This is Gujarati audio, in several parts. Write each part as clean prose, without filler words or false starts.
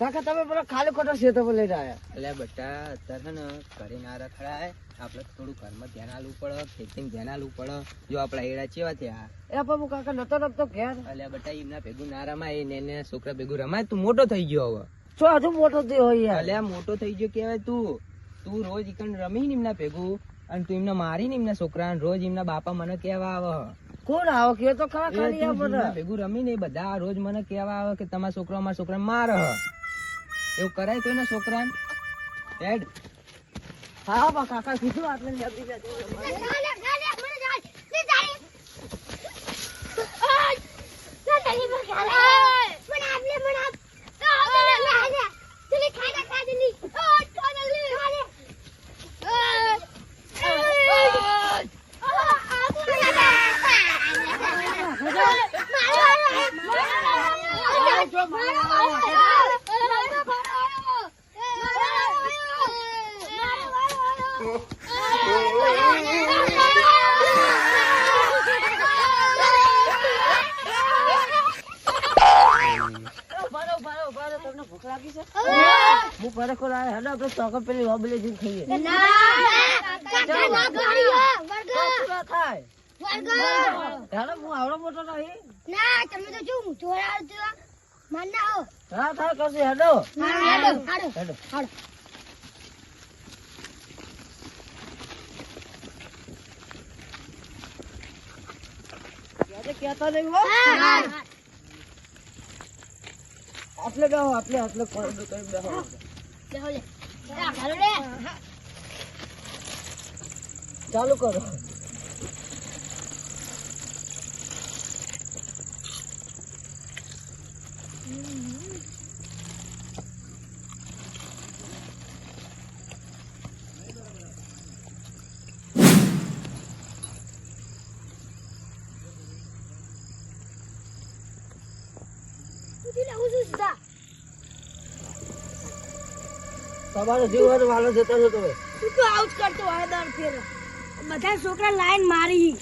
કાકા તમે પેલો ખાલી ખોટો શેતો પર લઈ રહ્યા. એટલે બેટા અત્યારે ને ઘરે ના રખડાય, આપણે થોડું ઘરમાં ધ્યાન આલવું પડે, ખેતીમાં ધ્યાન આલવું પડે. જો આપડા એડા ચેવા થયા એ બાબુ કાકા નતો રમતો ઘેર. એટલે બેટા એમના ભેગું ના રમાય, એને છોકરા ભેગું રમાય. તું મોટો થઈ ગયો હવે. શું હજુ મોટો થયો હોય યાર? એટલે મોટો થઈ ગયો કેવાય. તું રોજ ઈકન રમી ને એમના ભેગું, અને તું એમને મારી ને એમના છોકરા રોજ એમના બાપા મને કેવા આવે. કોણ આવો કે તો ખરા ખાલી આ બધા ભેગું રમી ને બધા રોજ મને કેવા આવે કે તમારા છોકરા અમારા છોકરા મારે. એવું કરાય તો એના છોકરા હેડ. હા બા કાકા કીધું આપણે જલ્દી જલ્દી હું પરખો લાવે. હેડો આપણે ચોકર પેલી વાબલી જઈને ખાઈએ. હેડો હું આવડો મોટો નહીં. ના તમે તો શું જોડા માર ના આવો. હા થાય કરશે. હેડો હેડો કેતા નહીં હો. આપણે બેહો આપણે બેહો લે ચાલુ કરો. તમારો જીવ વાલો જતો છો તમે. તું તો આઉટ કરતો હોય દર ફેર. બધા છોકરા લાઈન મારી.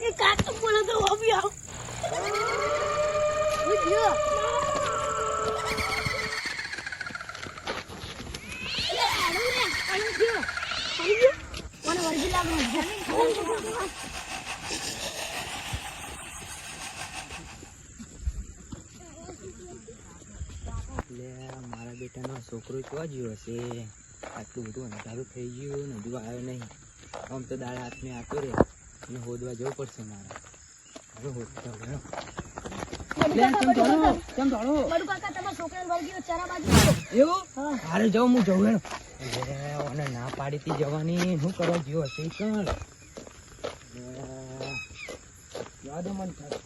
એ કાક તો બોલે તો હોબી આવ. ઉઠ્યો. એ આડું થયો. આવી ગયો. મને વર્ગી લાગો. મારા બેટાનો છોકરો જોવા ગયો હશે. આટલું બધું અંધારું થઈ ગયું ને હજુ આવ્યો નહીં. આમ તો દાડા હાથને આતો રે અને હોદવા જવું પડશે મારે. હવે હોદતા ગયો. એવું હારે જાઉં હું જવું એનો. અને ના પાડી તી જવાની. શું કરવા ગયો હશે કણ યાદ મન થાય.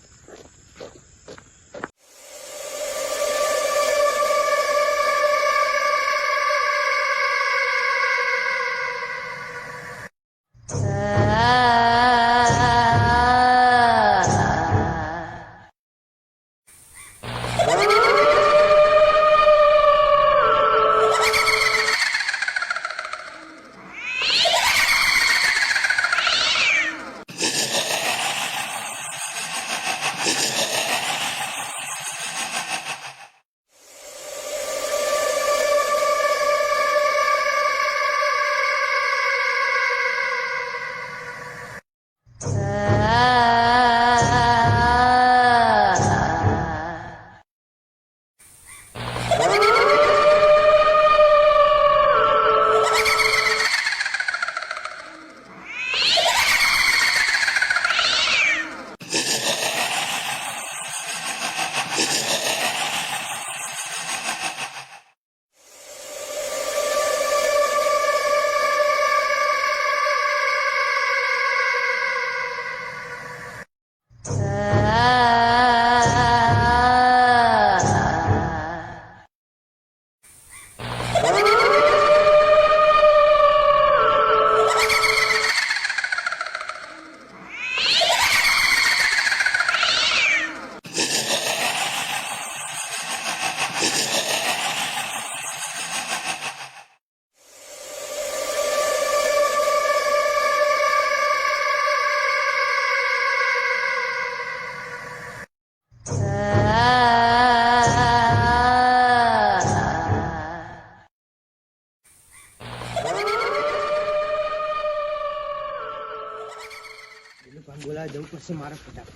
બોલાવા જવું પડશે મારે ફટાફટ.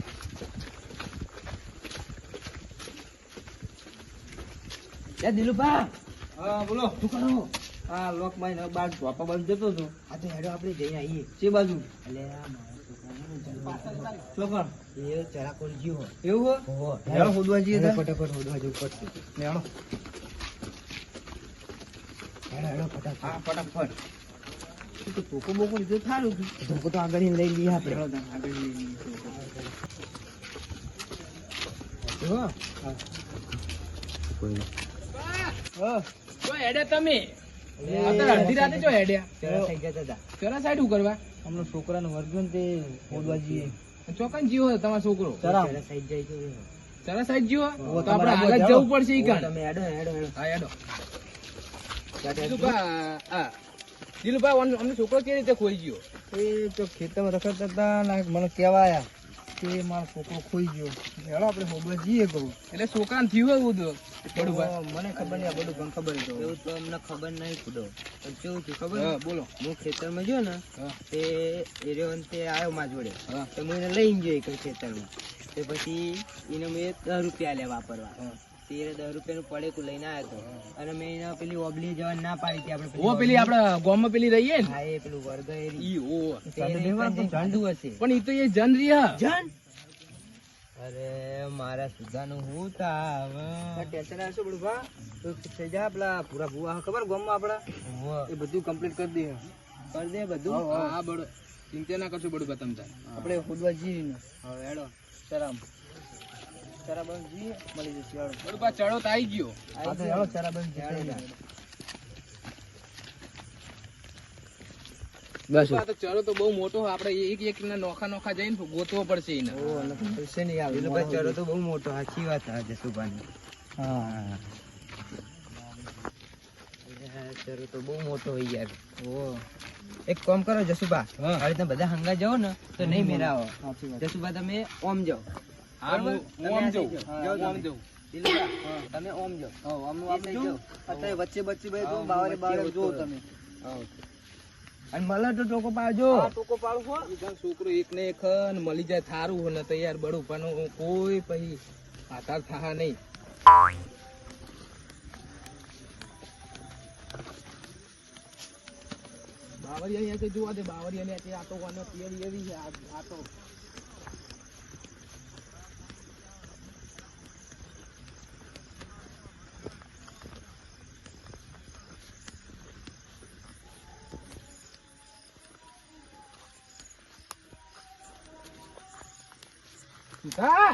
દિલુભા, હા બોલો. શું કરો? હા લોક માઈને બાર ચોપા બાજુ જતો હતો. આ તો હેડો આપણે જઈને આવીએ. તે બાજુ એટલે આ મારા છોકરાને શું કર એ ચરાકોર જીવો. એવું ઓહો. હેડો હોદવા જઈએ હેડો તાર. ફટાફટ હોદવા જવું પડશે. હેડો. હેડો ફટાફટ. હા ફટાફટ. તો ટોકો બોકો લીધો થારું હતું. ધોકો તો આગળ લઈ લઈએ આપણે. હેડો તાર આગળ લઈ લઈએ. હો. હા. જો હેડ્યા તમે અત્યારે અડધી રાતે જો હેડ્યા ચરા થઈ જતા હતા. ચરા સાઈડ હું કરવા હમણાં છોકરાનો વર્ગ ને તે હોદવા જઈએ. ચોકન જીવો છે તમારો છોકરો ચરા. ચરા સાઈડ જાય તો ચરા સાઈડ જીવો ઓ, તો આપણે તમારે આગળ જાઓ. જવું પડશે ઈ કાન તમે હેડો હેડો હેડો. હા હેડો દિલુભા હા દિલુભા અમને છોકરો કેવી રીતે ખોઈ ગયો એ તો ખેતરમાં રખડતા હતા ને મને કહેવા આયા કે મારો છોકરો ખોઈ ગયો. હેડો આપણે હોદવા જઈએ કહું. એટલે છોકરાને થયું એવું બધું બડુભા મને ખબર નહીં, આ બધું મને ખબર હતો. એવું તો અમને ખબર નહીં ખુદો. પણ કેવું થયું ખબર હા છે? બોલો હું ખેતરમાં ગયો ને હા તે એરિયો તે આવ્યો માં જોડે. હા તો હું એને લઈને ગયો એક ખેતરમાં. તે પછી એને મેં 10 રૂપિયા લે વાપરવા. હા. તે 10 રૂપિયાનું પડેકું લઈને આવ્યો હતો. અને મેં એને પેલી ઓબલી જવા ના પાડી હતી. આપણે ઓ પેલી આપડા ગામમાં પેલી રહીએ ને હા એ પેલું વર્ગ એરી. ઈ ઓ તે એને એકદમ ઝાંડું હશે. પણ ઈ તો એ જન રહ્યા જાન અરે મારા સુધાનું હું તાવ. ટેન્શન આવશે બડુભા તો થઈ જાય. આપલા પૂરા ભૂવા ખબર ગામમાં આપડા ઓહો. એ બધું કમ્પ્લીટ કરી દે. કરી દે બધું. હા, હા બડો ચિંતા ના કરશો બડુભા તમ તાર આપણે હોદવા જઈએ ને. હવે હેડો ચરામ ચરાબંધ જઈએ મળી જશે. હેડો બડુભા ચડો તો આવી ગયો હા તો હેડો ચરાબંધ હેડો જઈએ. તાર. બસ આ તો ચડો તો બહુ મોટો હોય. આપણે એક એક ના નોખા નોખા જઈને ગોતવો પડશે એને ઓ અને પૈસે નહીં આવે. પેલો ભાઈ ચરો તો બહુ મોટો. સાચી વાત હા જસુભાની. હા ચરો તો બહુ મોટો હોય યાર. ઓ એક કામ કરો જસુભા, હા. હવે તમે બધા હંગા જાઓ ને તો નહીં મેરાવો. સાચી વાત. જસુભા તમે ઓમ જાઓ. હા હું તમે આમ આ જઉં સાઈડ જાઓ. જાઉં, જાઓ આમ તમે. જઉં દિલુભા, તમે ઓમ જાઓ. હા આમનું એ આપણે સાઈડ જો જાઓ. અત્યારે વચ્ચે વચ્ચે ભાઈ જો હા, બાવરે વચ્ચે બાવરે વચ્ચે જો વચ્ચે. તમે. અને મળે તો ટોકો પાડજો. આ ટોકો પાડું હો. ઈ ગામ છોકરો એક ને એક ને મળી જાય થારું ને તો યાર બડુભાનો કોઈ પછી આધાર થા નહીં. બાવરિયા અહીંયા તો જોવા દે બાવરિયા ને આ તો વાનો પિયરી એવી છે આ તો સુધા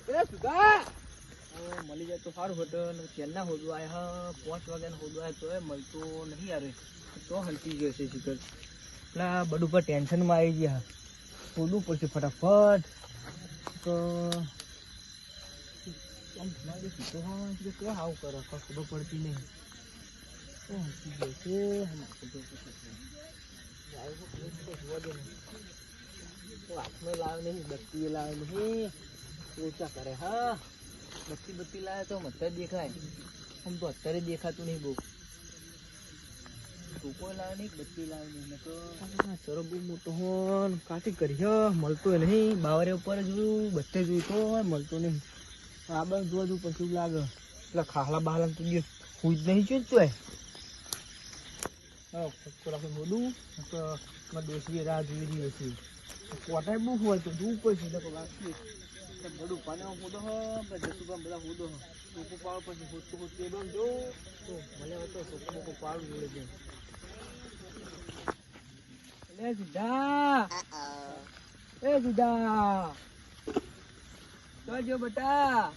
એ સુધા મળી જાય તો સારું હતું. પહેલા હોદવા આવ્યા 5 વાગ્યાના હોદવા આવ્યા તોય મળતો નહીં યાર. તો હલતી ગયો છે શિખર. એટલા બધું પર ટેન્શનમાં આવી ગયા. હોદવું પડશે ફટાફટ. તો આમ લાગે સીધો હા કે કેવા આવું કરો ખબર પડતી નહીં. તો હલતી ગયો છે. હાથમાં લાવ નહીં, બત્તી લાવ નહીં. ઓછા કરે હા. બત્તી લાવે તો મચ્છર દેખાય. આમ તો અત્યારે દેખાતું નહીં બહુ. ટોકો લાવે નહીં, બત્તી લાવે નહીં. તો સરો બહુ મોટો હોન કાઠી કરી મળતો નહીં. બાવરે ઉપર જોયું, બધે જોયું તો મળતો નહીં. આ બાજુ જોવા જવું પછી એવું લાગે. એટલે ખાખલા બાહલા તો દિવસ હું જ નહીં જોયું તોય. થોડાક મોડું તો મારા દોસ્તી રાહ જોઈ રહી છે. કોટાય બહુ હોય તો જોવું પડશે. એટલે વાંચી બધું પાને હોદો જસુભાઈ બધા હોદો ટોકો પાડો પછી હોદતું હોદતું એ બાજુ જોઉં તો મને હતો ટોકો બોકો પાડું જોડે જઈને. એ સીધા એ સીધા તો જો બેટા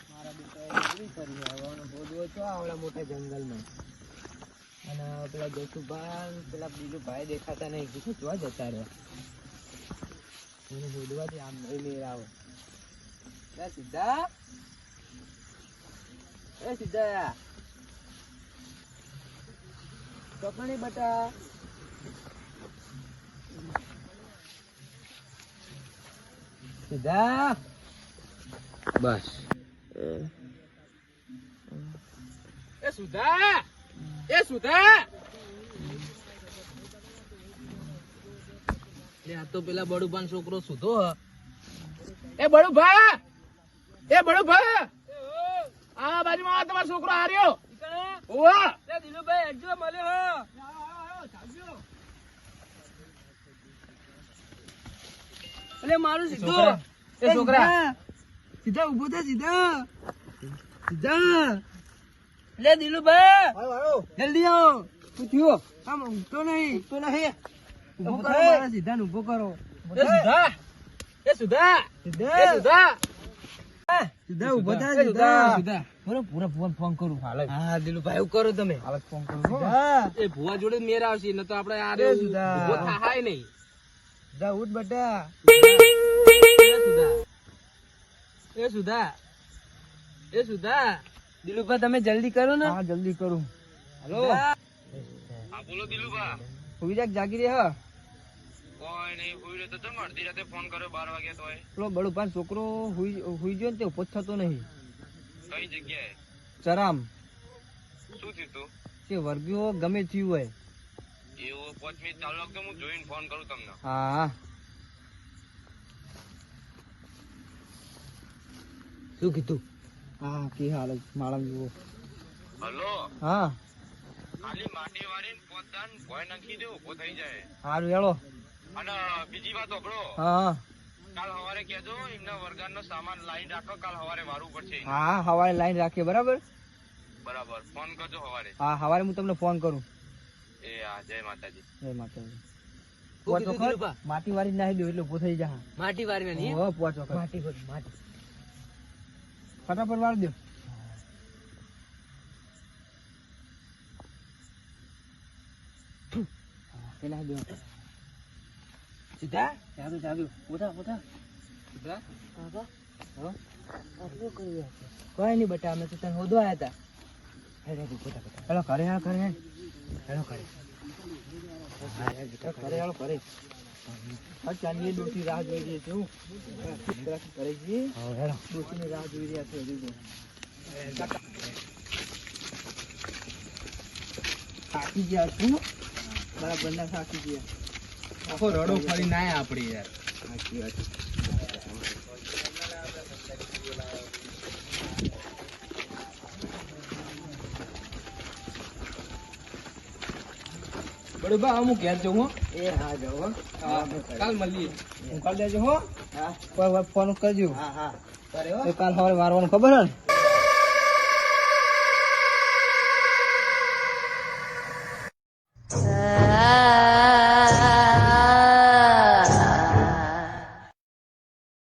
મારા બેટા કરી આવવાનો હોદવો છો આવડા મોટા જંગલમાં. અને પેલા જસુભાઈ પેલા બીજું ભાઈ દેખાતા નહીં. કીધું જોવા જતા રહ્યા. એને હોદવાથી આમ નહીં લેર આવે. સીધા એ સીધા ચોકણી બટા સીધા બસ એ સુધા એ સુધા લે આ તો પેલા બડુભાન છોકરો સુધો હ એ બડુભા આ બાજુમાં આ તમારો છોકરો હાર્યો ઓવા લે દિલુભાઈ અડજો મળ્યો હ અલે મારું સીધો એ છોકરા સીધા ઉભો થા સીધા લે દિલુભાઈ જલ્દી આવો શું થયું આમ ઉઠતો નહીં ઉભો કરો મારા સીધા ઉભો કરો એ સુધા ઉભો થા સીધા પૂરા ભુવન ફોન કરું હા દિલુભાઈ એવું કરો તમે હાલ ફોન કરું એ ભુવા જોડે મેર આવશે ન તો આપણે આ ઉભો થાય નહીં જા ઉઠ બેટા એ સુધા દિલુભાઈ તમે જલ્દી કરો ને હા જલ્દી કરું હાલો હા બોલો દિલુભા હુઈ જાગ જાગી રહ્યા કોઈ નહીં હુઈ રહ્યો તો તમે અડધી રાતે ફોન કર્યો 12 વાગ્યા તોય પેલો બળુભાન છોકરો હુઈ ગયો ને તે ઉભો જ થતો નહીં કઈ જગ્યાએ ચરામ શું થયું તું તે વર્ગ્યો ગમે થયું હોય એવું 5 મિનિટ ચાલુ રાખજો હું જોઈને ફોન કરું તમને હા શું કીધું હા કે હાલ માળા જુઓ હલો હા ખાલી માટી વાળીને પોતાન ભોય નાખી દે ઉભો થઈ જાય સારું હેળો અને બીજી વાત ઓગળો હા કાલ સવારે કહેજો એમના વર્ગાનો સામાન લાઈન રાખો કાલ સવારે વારવું પડશે હા હવારે લાઈન રાખીએ બરાબર બરાબર ફોન કરજો સવારે હા હવારે હું તમને ફોન કરું એ હા જય માતાજી જય માતાજી શું કીધું દિલુભા? માટી વાળી નાખી દો એટલે ઉભો થઈ જા માટી વારવાની હો પોચ વખત માટી ફટાફટ વાર દો પેલા દો સીધા ચાલુ ઉઠા સીધા કોઈ નહીં બટા અમે તો તને હોદવા આવ્યા હતા હેલો કરે હેલો કરે હેલો કરે કરે ચાલીએ ડોસી રાહ જોઈ રહી છું કરે છે ડોસીની રાહ જોઈ રહ્યા છે હજુ તો થાકી ગયા છું બરાબર ના થાકી ગયા આખો રડો ફરી ના આપણે યાર સાચી વાત બરોબર હું ઘેર જઉં હો એ હા જાઓ કાલ મળીએ હું કાલ દેજો હો હા કોઈ વાર ફોન કરજો હા કાલ સવારે વારવાનું ખબર હે ને